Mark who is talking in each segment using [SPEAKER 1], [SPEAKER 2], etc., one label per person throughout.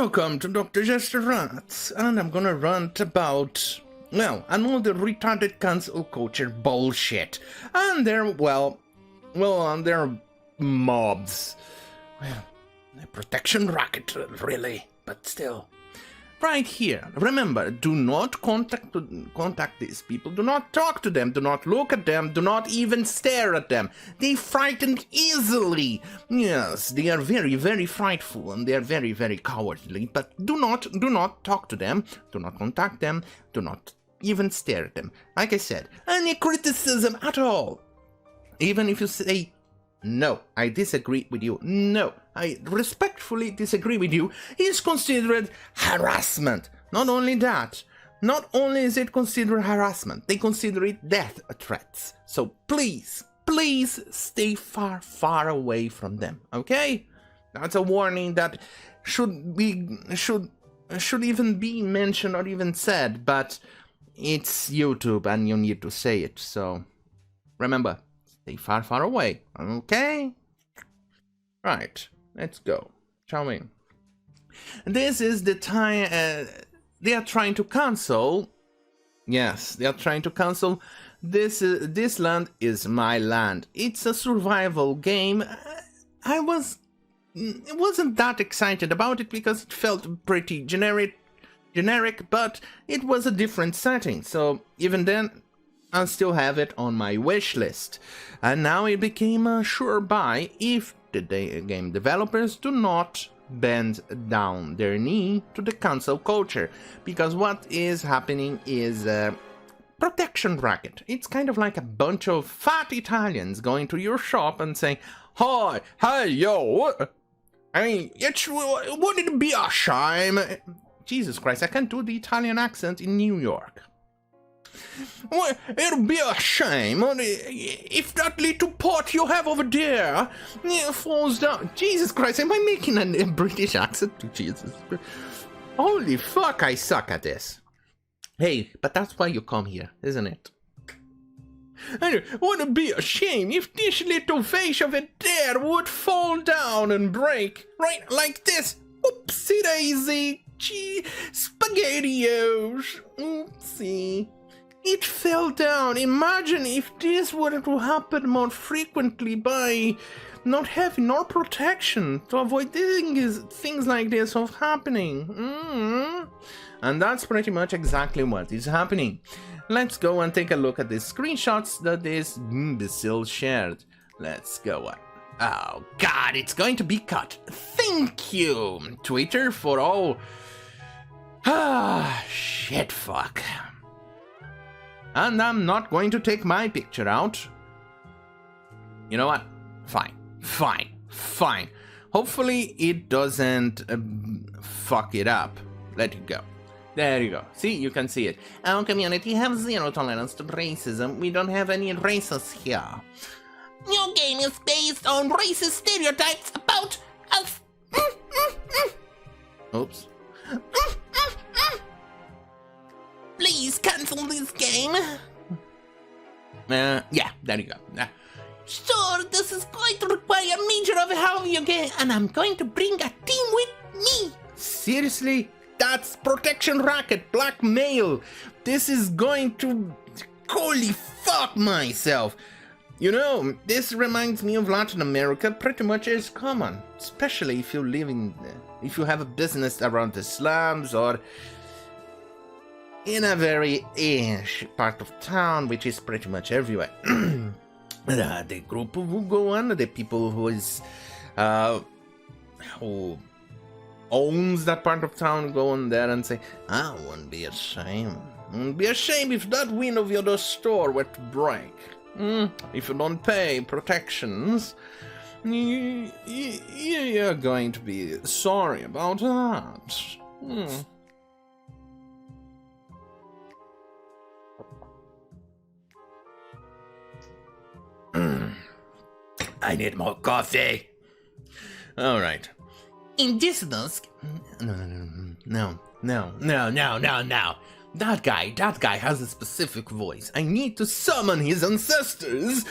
[SPEAKER 1] Welcome to Dr. Jester Rants, and I'm gonna rant about, well, another retarded cancel culture bullshit. And they're, they're mobs. Well, a protection racket, really, but still. Right here, remember, do not contact these people, do not talk to them, do not look at them, do not even stare at them. They frighten easily. Yes, they are very, very frightful and they are very, very cowardly, but do not talk to them, do not contact them, do not even stare at them. Like I said, any criticism at all. Even if you say, no, I disagree with you. No, I respectfully disagree with you, is considered harassment. Not only that, not only is it considered harassment, they consider it death threats. So please, please stay far, far away from them, okay? That's a warning that should even be mentioned or even said, but it's YouTube and you need to say it, so remember. Stay far, far away, okay? Right, let's go, shall we? This is the time, they are trying to cancel, yes, they are trying to cancel This Land Is My Land. It's a survival game. I wasn't that excited about it because it felt pretty generic, but it was a different setting, so even then, I still have it on my wish list, and now it became a sure buy if the game developers do not bend down their knee to the cancel culture, because what is happening is a protection racket. It's kind of like a bunch of fat Italians going to your shop and saying, "Hi, hey, yo, I mean, wouldn't it be a shame?" Jesus Christ, I can't do the Italian accent in New York. Well, it'll be a shame if that little pot you have over there falls down. Jesus Christ, am I making a British accent? Jesus. Holy fuck, I suck at this. Hey, but that's why you come here, isn't it? And wouldn't it be a shame if this little vase over there would fall down and break, right like this? Oopsie daisy, gee, spaghettios, oopsie. It fell down. Imagine if this were to happen more frequently by not having no protection to avoid things like this of happening. And that's pretty much exactly what is happening. Let's go and take a look at the screenshots that this imbecile shared. Let's go on. Oh god, it's going to be cut. Thank you, Twitter, for all... shit fuck. And I'm not going to take my picture out. You know what? Fine. Hopefully it doesn't fuck it up. Let it go. There you go. See, you can see it. Our community has zero tolerance to racism. We don't have any racists here. Your game is based on racist stereotypes about us. Oops. Please cancel this game. Yeah, there you go. Sure, this is going to require major overhaul of your game, and I'm going to bring a team with me. Seriously? That's protection racket, blackmail. This is going to... Holy fuck myself. You know, this reminds me of Latin America pretty much as common, especially if you live in... if you have a business around the slums or... in a very part of town, which is pretty much everywhere. The group who go on, the people who owns that part of town go on there and say, "I wouldn't be ashamed. Wouldn't be ashamed if that window of your store were to break. If you don't pay protections, you're going to be sorry about that." I need more coffee. All right. In this dusk... No. That guy has a specific voice. I need to summon his ancestors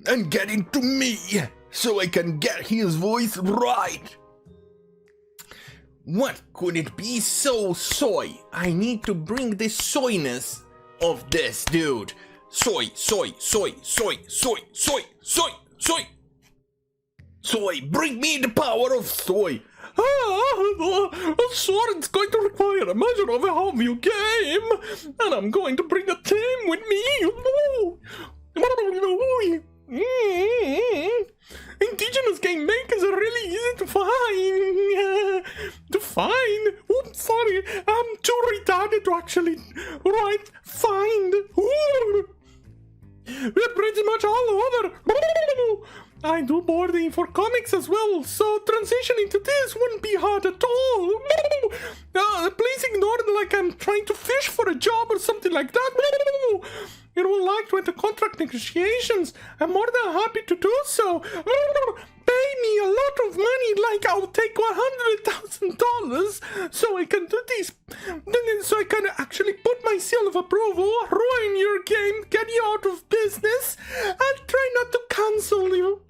[SPEAKER 1] and get into me so I can get his voice right. What could it be so soy? I need to bring the soyness of this dude. Soy, soy, soy, soy, soy, soy, soy, soy. Soy, bring me the power of soy. Sure, it's going to require a measure of a hobby game, and I'm going to bring a team with me. Indigenous game makers are really easy to find. Oops, sorry, I'm too retarded to actually write find. We're pretty much all over. I do boarding for comics as well, so transitioning to this wouldn't be hard at all. Please ignore it like I'm trying to fish for a job or something like that. You will like to enter contract negotiations. I'm more than happy to do so. Pay me a lot of money, like I'll take $100,000, so I can do this. So I can actually put my seal of approval, ruin your game, get you out of business, and try not to cancel you.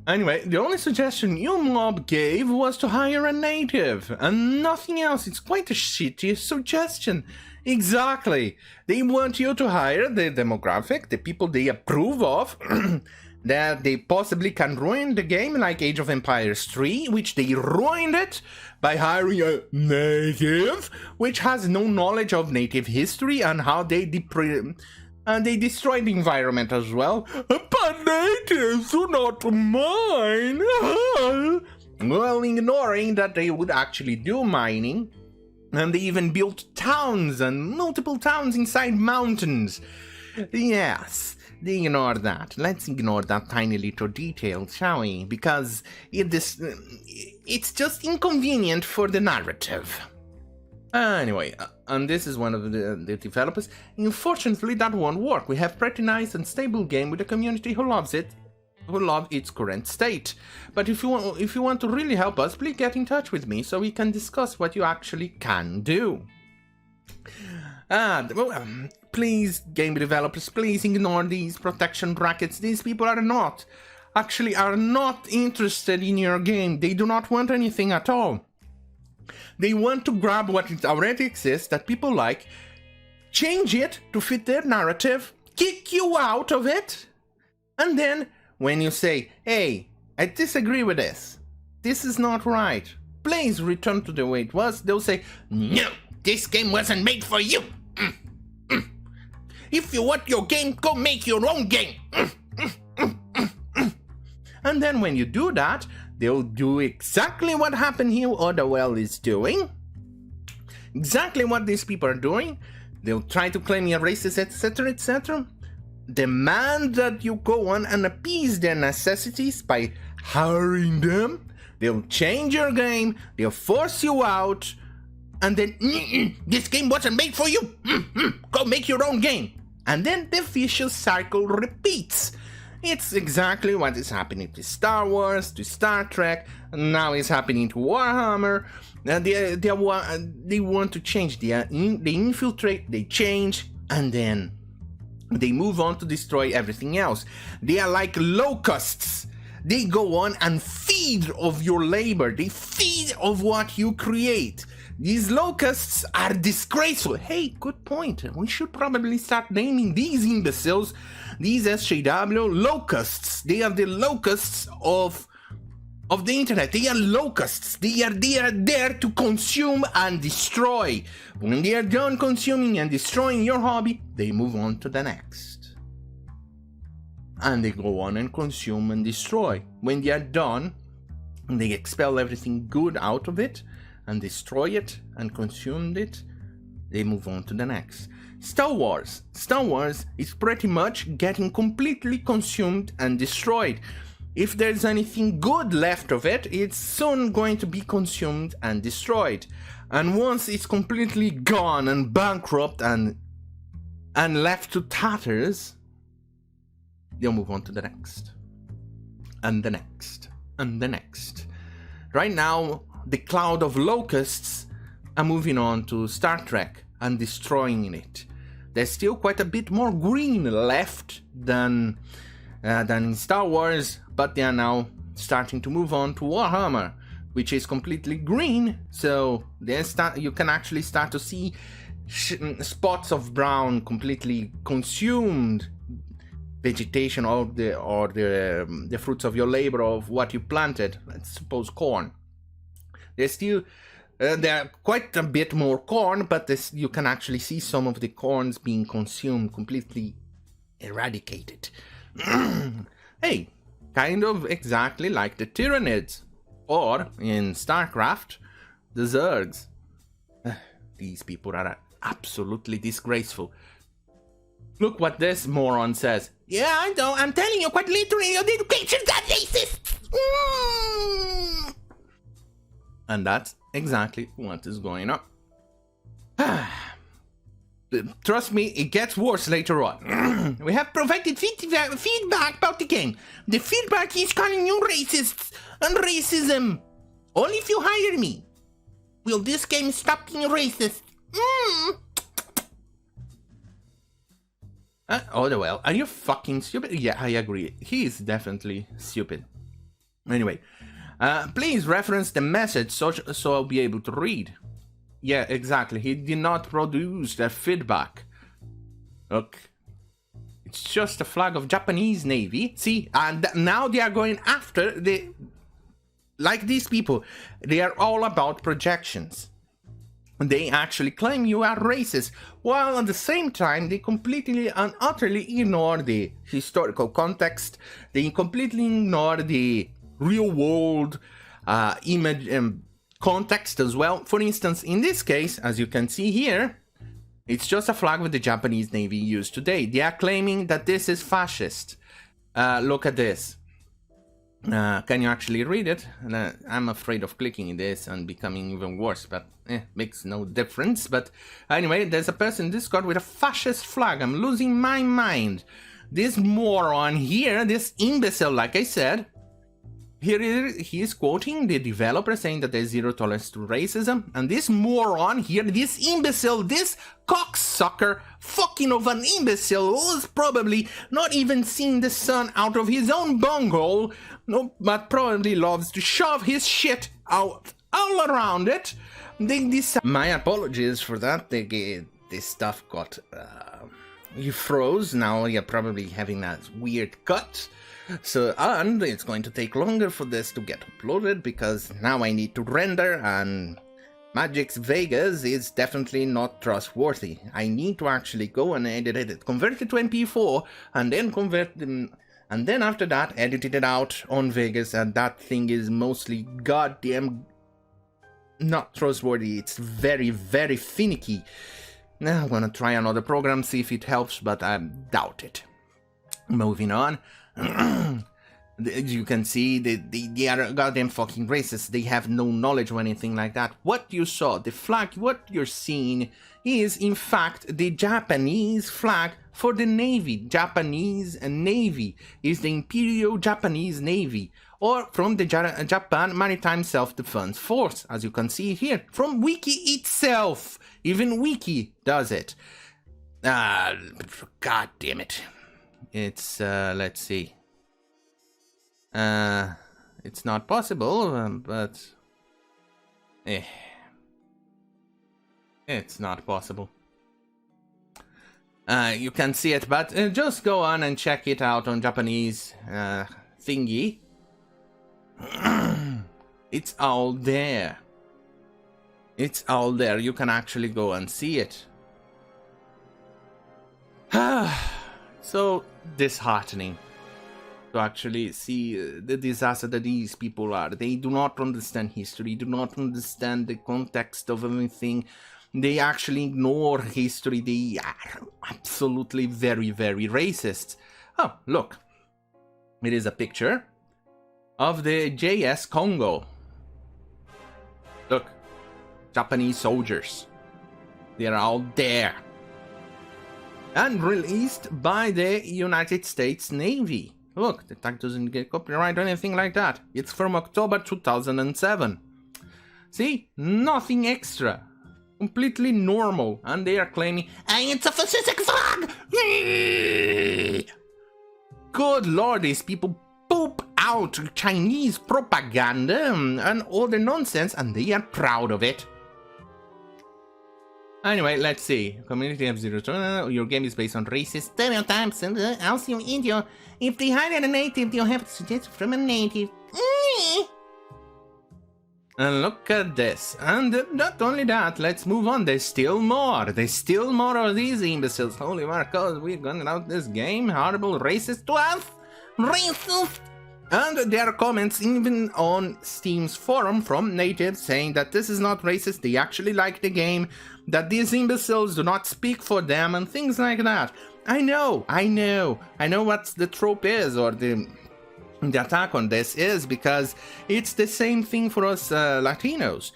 [SPEAKER 1] Anyway, the only suggestion your mob gave was to hire a native, and nothing else. It's quite a shitty suggestion. Exactly. They want you to hire the demographic, the people they approve of, that they possibly can ruin the game like Age of Empires 3, which they ruined it by hiring a native, which has no knowledge of native history and how they destroy the environment as well. But natives are not mine. Well, ignoring that they would actually do mining, and they even built towns and multiple towns inside mountains. Yes, they ignore that. Let's ignore that tiny little detail, shall we? Because it's just inconvenient for the narrative. Anyway, and this is one of the developers. Unfortunately, that won't work. We have pretty nice and stable game with a community who loves it, who love its current state. But if you want to really help us, please get in touch with me so we can discuss what you actually can do. Please, game developers, please ignore these protection brackets. These people are not interested in your game. They do not want anything at all. They want to grab what already exists that people like, change it to fit their narrative, kick you out of it, and then when you say, hey, I disagree with this, this is not right, please return to the way it was, they'll say, no, this game wasn't made for you. If you want your game, go make your own game. And then when you do that, they'll do exactly what happened here Otherwell is doing. Exactly what these people are doing. They'll try to claim you're racist, etc., etc. Demand that you go on and appease their necessities by hiring them. They'll change your game. They'll force you out. And then, this game wasn't made for you. Go make your own game. And then the vicious cycle repeats. It's exactly what is happening to Star Wars, to Star Trek, and now it's happening to Warhammer. They want to change. They infiltrate, they change, and then they move on to destroy everything else. They are like locusts. They go on and feed of your labor. They feed of what you create. These locusts are disgraceful. Hey, good point. We should probably start naming these imbeciles, these SJW locusts. They are the locusts of the internet. They are locusts. They are there to consume and destroy. When they are done consuming and destroying your hobby, they move on to the next. And they go on and consume and destroy. When they are done, they expel everything good out of it and destroy it and consume it, they move on to the next. Star Wars is pretty much getting completely consumed and destroyed. If there's anything good left of it, it's soon going to be consumed and destroyed. And once it's completely gone and bankrupt and left to tatters, they'll move on to the next. And the next. And the next. Right now, the cloud of locusts are moving on to Star Trek and destroying it. There's still quite a bit more green left than than in Star Wars, but they are now starting to move on to Warhammer, which is completely green, so you can actually start to see spots of brown, completely consumed vegetation or the fruits of your labor of what you planted. Let's suppose corn. There's still there are quite a bit more corn, but you can actually see some of the corns being consumed, completely eradicated. Hey, kind of exactly like the Tyranids, or in StarCraft, the Zergs. These people are absolutely disgraceful. Look what this moron says. Yeah, I know, I'm telling you quite literally, your education's that racist! And that's exactly what is going on. Trust me, it gets worse later on. We have provided feedback about the game. The feedback is calling you racists and racism. Only if you hire me will this game stop being racist. Oh, well, are you fucking stupid? Yeah, I agree. He is definitely stupid. Anyway, please reference the message so I'll be able to read. Yeah, exactly. He did not produce the feedback. Look, it's just a flag of Japanese Navy. See, and now they are going after like these people. They are all about projections. They actually claim you are racist, while at the same time they completely and utterly ignore the historical context. They completely ignore the real world image context as well. For instance, in this case, as you can see here, it's just a flag with the Japanese Navy used today. They are claiming that this is fascist. Look at this. Can you actually read it? I'm afraid of clicking this and becoming even worse, but makes no difference. But anyway, there's a person in Discord with a fascist flag. I'm losing my mind. This moron here, this imbecile, like I said, here he is quoting the developer saying that there's zero tolerance to racism, and this moron here, this imbecile, this cocksucker fucking of an imbecile who's probably not even seen the sun out of his own bunghole, no, but probably loves to shove his shit out all around it. My apologies for that. This stuff got he froze. Now you're probably having that weird cut. So, and it's going to take longer for this to get uploaded because now I need to render, and Magic's Vegas is definitely not trustworthy. I need to actually go and edit it, convert it to MP4, and then convert them, and then after that edit it out on Vegas, and that thing is mostly goddamn not trustworthy. It's very, very finicky. Now I'm gonna try another program, see if it helps, but I doubt it. Moving on. As you can see, they are goddamn fucking racist. They have no knowledge or anything like that. What you saw, the flag, what you're seeing is in fact the Japanese flag for the Navy. Japanese Navy is the Imperial Japanese Navy, or from the Japan Maritime Self-Defense Force, as you can see here, from Wiki itself. Even Wiki does it. God damn it. It's, let's see. It's not possible, but... It's not possible. You can see it, but just go on and check it out on Japanese thingy. It's all there. It's all there. You can actually go and see it. So disheartening to actually see the disaster that these people are. They do not understand history, do not understand the context of everything. They actually ignore history. They are absolutely very, very racist. Oh, look. It is a picture of the JS Congo. Look. Japanese soldiers. They are all there. And released by the United States Navy. Look, the tag doesn't get copyright or anything like that. It's from October 2007. See? Nothing extra. Completely normal. And they are claiming, it's a fascistic flag! good lord, these people poop out Chinese propaganda and all the nonsense, and they are proud of it. Anyway, let's see. Community have zero. Your game is based on racist stereotypes, and also you idiot. If they hire a native, they'll have to suggest from a native. And look at this. And not only that, let's move on. There's still more. There's still more of these imbeciles. Holy Marcos, we're going out this game. Horrible racist to us. Racist. And there are comments even on Steam's forum from natives saying that this is not racist, they actually like the game, that these imbeciles do not speak for them, and things like that. I know what the trope is, or the attack on this is, because it's the same thing for us Latinos.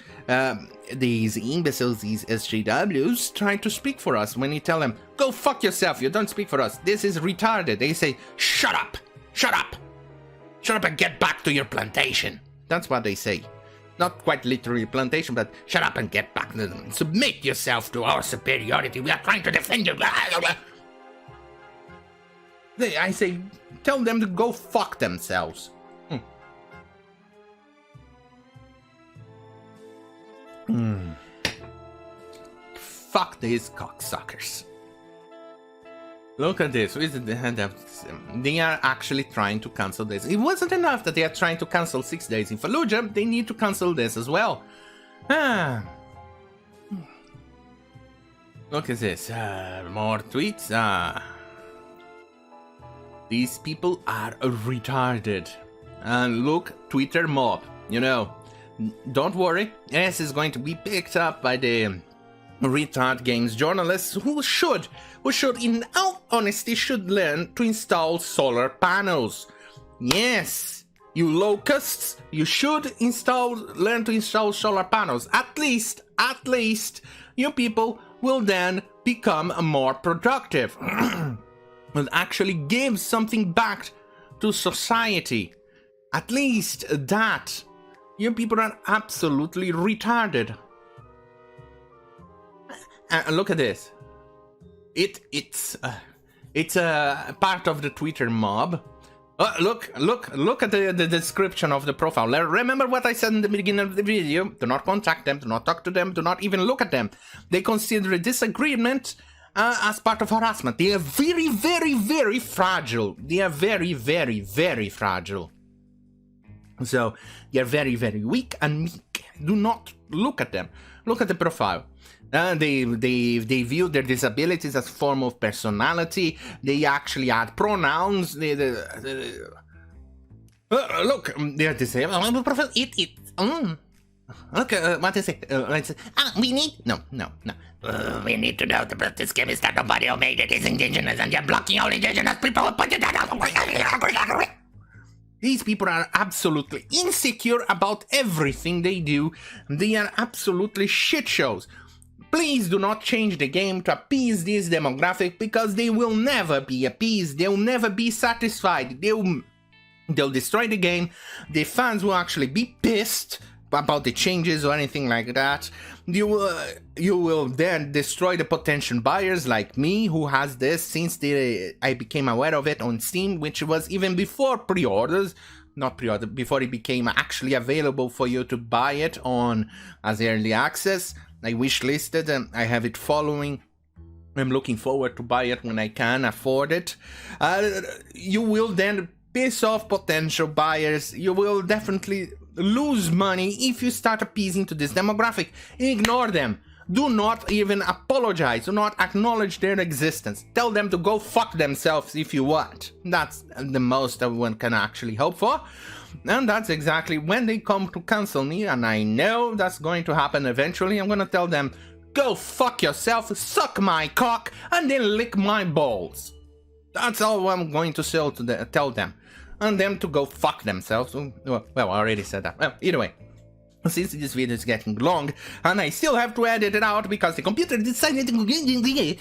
[SPEAKER 1] These imbeciles, these SJWs, try to speak for us. When you tell them, go fuck yourself, you don't speak for us, this is retarded, they say, shut up, shut up. Shut up and get back to your plantation. That's what they say. Not quite literally plantation, but shut up and get back. Submit yourself to our superiority. We are trying to defend you. I say, tell them to go fuck themselves. Fuck these cocksuckers. Look at this. They are actually trying to cancel this. It wasn't enough that they are trying to cancel 6 days in Fallujah. They need to cancel this as well. Look at this. More tweets. These people are retarded. And look, Twitter mob. You know, don't worry. This is going to be picked up by the retard games journalists who should in all honesty should learn to install solar panels. Yes, you locusts, you should learn to install solar panels. At least you people will then become more productive. Will actually give something back to society. At least that. You people are absolutely retarded. Look at this. It's a part of the Twitter mob. Look at the description of the profile. Remember what I said in the beginning of the video. Do not contact them, do not talk to them, do not even look at them. They consider a disagreement as part of harassment. They are very, very, very fragile. They are very, very, very fragile. So, they are very, very weak and meek. Do not look at them. Look at the profile. They view their disabilities as a form of personality. They actually add pronouns. Look, they're disabled. Look, what is it? We need... No. We need to know that this game is that nobody who made it is indigenous, and they're blocking all indigenous people who put it out. These people are absolutely insecure about everything they do. They are absolutely shit shows. Please do not change the game to appease this demographic, because they will never be appeased. They'll never be satisfied. They'll destroy the game. The fans will actually be pissed about the changes or anything like that. You will then destroy the potential buyers like me, who has this since I became aware of it on Steam, which was even before pre-orders. Not pre-order, before it became actually available for you to buy it on as early access. I wishlisted and I have it following. I'm looking forward to buy it when I can afford it. You will then piss off potential buyers. You will definitely lose money if you start appeasing to this demographic. Ignore them. Do not even apologize. Do not acknowledge their existence. Tell them to go fuck themselves if you want. That's the most that one can actually hope for. And that's exactly when they come to cancel me, and I know that's going to happen eventually. I'm gonna tell them, go fuck yourself, suck my cock, and then lick my balls. That's all I'm going to tell them. And them to go fuck themselves. Well, I already said that. Well, either way. Since this video is getting long, and I still have to edit it out because the computer decided to...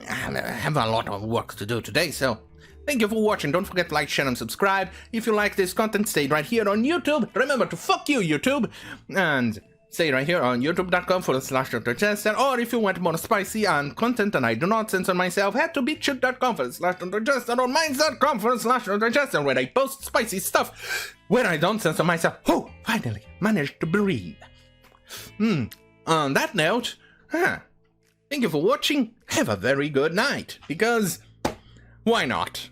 [SPEAKER 1] I have a lot of work to do today, so... Thank you for watching. Don't forget to like, share, and subscribe. If you like this content, stay right here on YouTube. Remember to fuck you, YouTube. And say right here on youtube.com/Jester, or if you want more spicy and content and I do not censor myself, head to BitChute.com/Jester or Minds.com/Jester, where I post spicy stuff where I don't censor myself. Oh, finally managed to breathe. On that note, thank you for watching. Have a very good night, because why not?